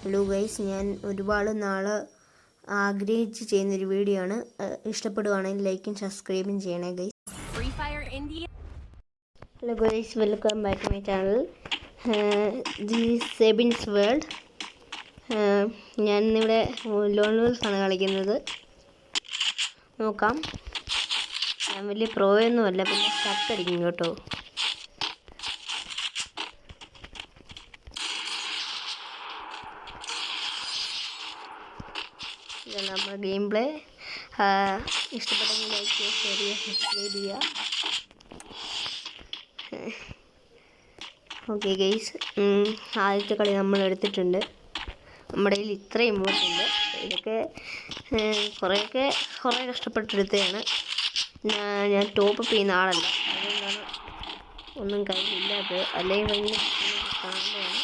Hello guys, ഞാൻ ഒരുപാട് നാൾ ആഗ്രഹിച്ച് ചെയ്യുന്നൊരു വീഡിയോ ആണ്. ഇഷ്ടപ്പെടുകയാണെങ്കിൽ ലൈക്കും സബ്സ്ക്രൈബും ചെയ്യണേ guys. Hello guys, welcome back to my channel. This Sebin's world. ഞാൻ ഇന്നിവിടെ ലോൺ വേൾസാണ് കളിക്കുന്നത്. നോക്കാം. ഞാൻ വലിയ പ്രോയൊന്നുമല്ല, പിന്നെ സ്റ്റക്ക് അടിക്കും കേട്ടോ. ഇതാണ് നമ്മുടെ ഗെയിം പ്ലേ. ഇഷ്ടപ്പെട്ടെങ്കിൽ ലൈക്ക് ചെയ്യുക, ഷെയർ ചെയ്യുക, സബ്സ്ക്രൈബ് ചെയ്യുക. ഓക്കെ ഗെയ്സ്, ആദ്യത്തെ കളി നമ്മൾ എടുത്തിട്ടുണ്ട്. നമ്മുടെ കയ്യിൽ ഇത്രയും ഇമോട്ടുണ്ട്. ഇതൊക്കെ കുറേ കഷ്ടപ്പെട്ടെടുത്തതാണ്. ഞാൻ ടോപ്പ് ചെയ്യുന്ന ആളല്ല, അതുകൊണ്ടാണ് ഒന്നും കയ്യിലില്ലാത്തത്. അല്ലെങ്കിൽ ഭയങ്കര കാണുന്നതാണ്.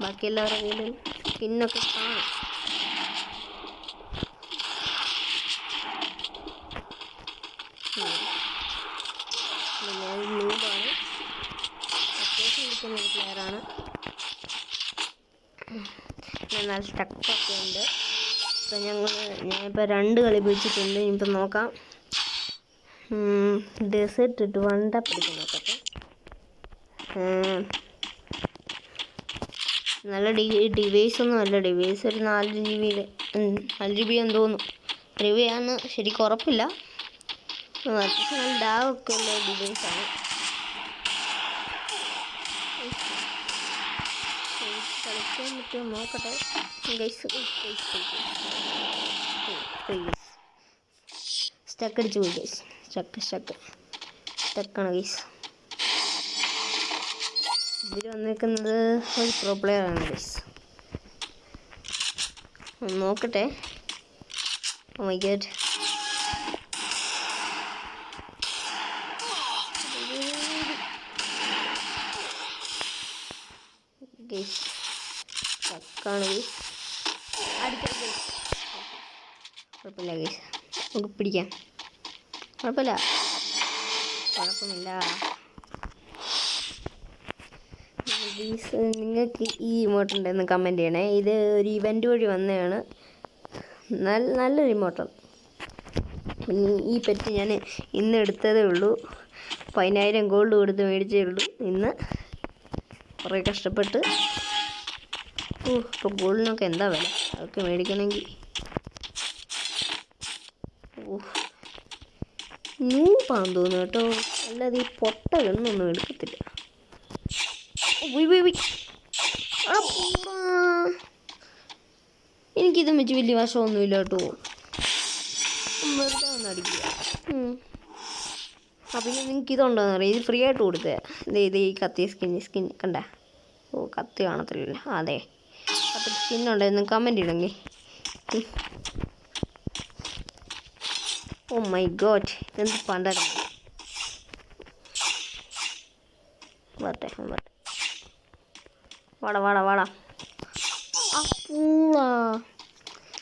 ബാക്കി എല്ലാവരുടെ കയ്യിലും സ്കിന്നൊക്കെ കാണും. ഞാൻ നൂബാണ്, അത്യാവശ്യം കിട്ടുന്ന ഒരു പ്ലെയറാണ്. എന്നാൽ സ്റ്റക്കൊക്കെ ഉണ്ട്. ഇപ്പം ഞാനിപ്പോൾ 2 കളി പിടിച്ചിട്ടുണ്ട്. ഇനിയിപ്പം നോക്കാം. ഡെസേർട്ട് ഇട്ട് വണ്ട പിടിക്കാൻ നോക്കട്ടെ. നല്ല ഡിവൈസ് ഒന്നും അല്ല. ഡിവൈസ് ഒരു 4 GB എന്ന് തോന്നുന്നു. റിവ്യൂന്ന് ശരിക്കും ഉറപ്പില്ല. അത്യാവശ്യം നല്ല ഡാവൊക്കെ ഉള്ള ഡിവൈസാണ്. കളിക്കാൻ പറ്റുമോ നോക്കട്ടെ. സ്റ്റക്ക് അടിച്ചു പോയി ഗൈസ്. സ്റ്റക്കാണ് ഗൈസ്. ഇതിൽ വന്നിരിക്കുന്നത് ഒരു പ്രോ പ്ലെയറാണ് ഗൈസ്. നോക്കട്ടെ. Oh my god. സ്റ്റക്കാണ് ഗൈസ്. കുഴപ്പമില്ല ഗൈസ്, നമുക്ക് പിടിക്കാം. കുഴപ്പമില്ല. ഗൈസ്, നിങ്ങൾക്ക് ഈ ഇമോട്ട് ഉണ്ടെന്ന് കമൻറ്റ് ചെയ്യണേ. ഇത് ഒരു ഇവൻ്റ് വഴി വന്നതാണ്. നല്ലൊരു ഇമോട്ടാണ്. ഈ പെറ്റ് ഞാൻ ഇന്ന് എടുത്തതേ ഉള്ളൂ. 10,000 ഗോൾഡ് കൊടുത്ത് മേടിച്ചേ ഉള്ളൂ ഇന്ന്. കുറേ കഷ്ടപ്പെട്ട്. ഇപ്പോൾ ഗോൾഡിനൊക്കെ എന്താ വില? അതൊക്കെ മേടിക്കണമെങ്കിൽ നൂപ്പാന്ന് തോന്നുന്നു കേട്ടോ. അല്ലാതെ ഈ പൊട്ട ഗണ്ണൊന്നും എടുക്കത്തില്ല. എനിക്കിതും വെച്ച് വലിയ വശമൊന്നുമില്ല കേട്ടോ. വെറുതെ ഒന്ന് അടിക്കുക. അപ്പം നിങ്ങൾക്ക് ഇതുണ്ടോയെന്ന് അറിയാം. ഇത് ഫ്രീ ആയിട്ട് കൊടുത്തേ. ഇത് ഈ കത്തി സ്കിൻ കണ്ട. ഓ, കത്തി കാണത്തില്ലല്ലോ. അതെ, കത്തി സ്കിന്നുണ്ടായിരുന്നു. കമൻറ്റ് ഇടങ്ങി. ഓ മൈ ഗോഡ്, ഇതെന്ത് പണ്ടായിരുന്നു. വരട്ടെ. വാടാ. അപ്പൂളാ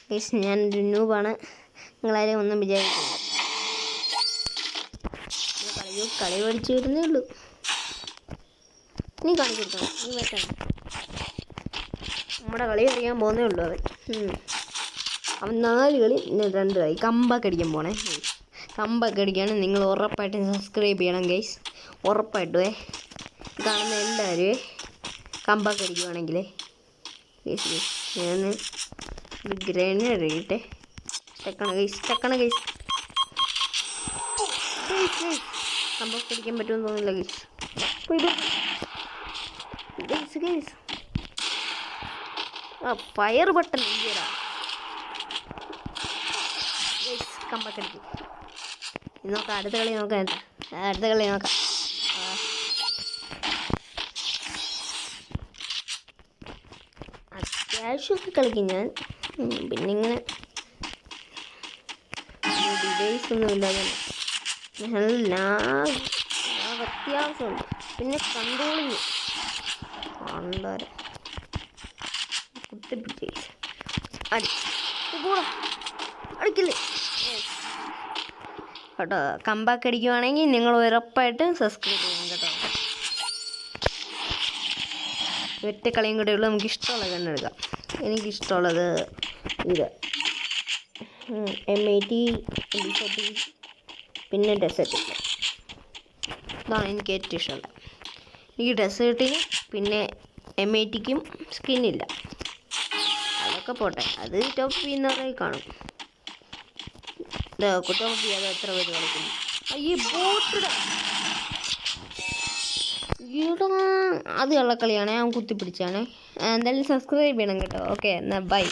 ഗൈസ്, ഞാനൊരു നൂബാണ്. നിങ്ങളാരെയും ഒന്നും വിചാരിക്കില്ല. കളി പഠിച്ചു വരുന്നേ ഉള്ളൂ. നീ കാണിച്ചു കൊടുക്കണം. നീ പറ്റണം. നമ്മുടെ കളി അറിയാൻ പോകുന്നേ ഉള്ളൂ അവൻ 4 കളി, 2 കളി. കമ്പൊക്കെ അടിക്കാൻ പോണേ. കമ്പൊക്കെ അടിക്കുകയാണ്. നിങ്ങൾ ഉറപ്പായിട്ടും സബ്സ്ക്രൈബ് ചെയ്യണം ഗൈസ്. ഉറപ്പായിട്ടും കാണുന്ന എല്ലാവരും കമ്പൊക്കെ അടിക്കുവാണെങ്കിലേ ഗൈസ്. ഞാൻ ഗ്രനേഡ് അടിക്കട്ടെ. സ്റ്റക്കാണ് ഗൈസ്. കമ്പൊക്കെ അടിക്കാൻ പറ്റുമെന്ന് തോന്നുന്നില്ല ഗൈസ്. ഫയർ ബട്ടൺ ഇല്ലടാ. കമ്പൊക്കെ അടിക്കും. നോക്കാം. അടുത്ത കളി നോക്കാം. അത്യാവശ്യമൊക്കെ കളിക്കും ഞാൻ. പിന്നെ ഇങ്ങനെ ഡിവൈസ് ഒന്നുമില്ലാതെ നല്ല അത്യാവശ്യമുണ്ട്. പിന്നെ കൺട്രോളിങ് വളരെ കുത്തിപ്പിടിച്ച് അടിക്കില്ലേ കേട്ടോ. കമ്പാക്ക് അടിക്കുവാണെങ്കിൽ നിങ്ങൾ ഉറപ്പായിട്ടും സബ്സ്ക്രൈബ് ചെയ്യണം കേട്ടോ. ഒറ്റ കളിയും കൂടെ ഉള്ളൂ. നമുക്ക് ഇഷ്ടമുള്ള കണ്ണെടുക്കാം. എനിക്കിഷ്ടമുള്ളത് ഇത് M80 M40 പിന്നെ ഡെസേർട്ടിൽ. ഇതാണ് എനിക്ക് ഏറ്റവും ഇഷ്ടമുള്ളത്. എനിക്ക് ഡെസേർട്ടിന് പിന്നെ M80ക്കും സ്കിന്നില്ല. അതൊക്കെ പോട്ടെ, അത് ടോപ്പ് ചെയ്യുന്നവരായി കാണും. ടോപ്പ് ചെയ്യാതെ എത്ര പേര് കളിക്കുന്നു. ഈ ബോട്ടിടാ അത് കള്ളക്കളിയാണേ, ഞാൻ കുത്തിപ്പിടിച്ചാണേ. എന്തായാലും സബ്സ്ക്രൈബ് ചെയ്യണം കേട്ടോ. ഓക്കെ, എന്നാൽ ബൈ.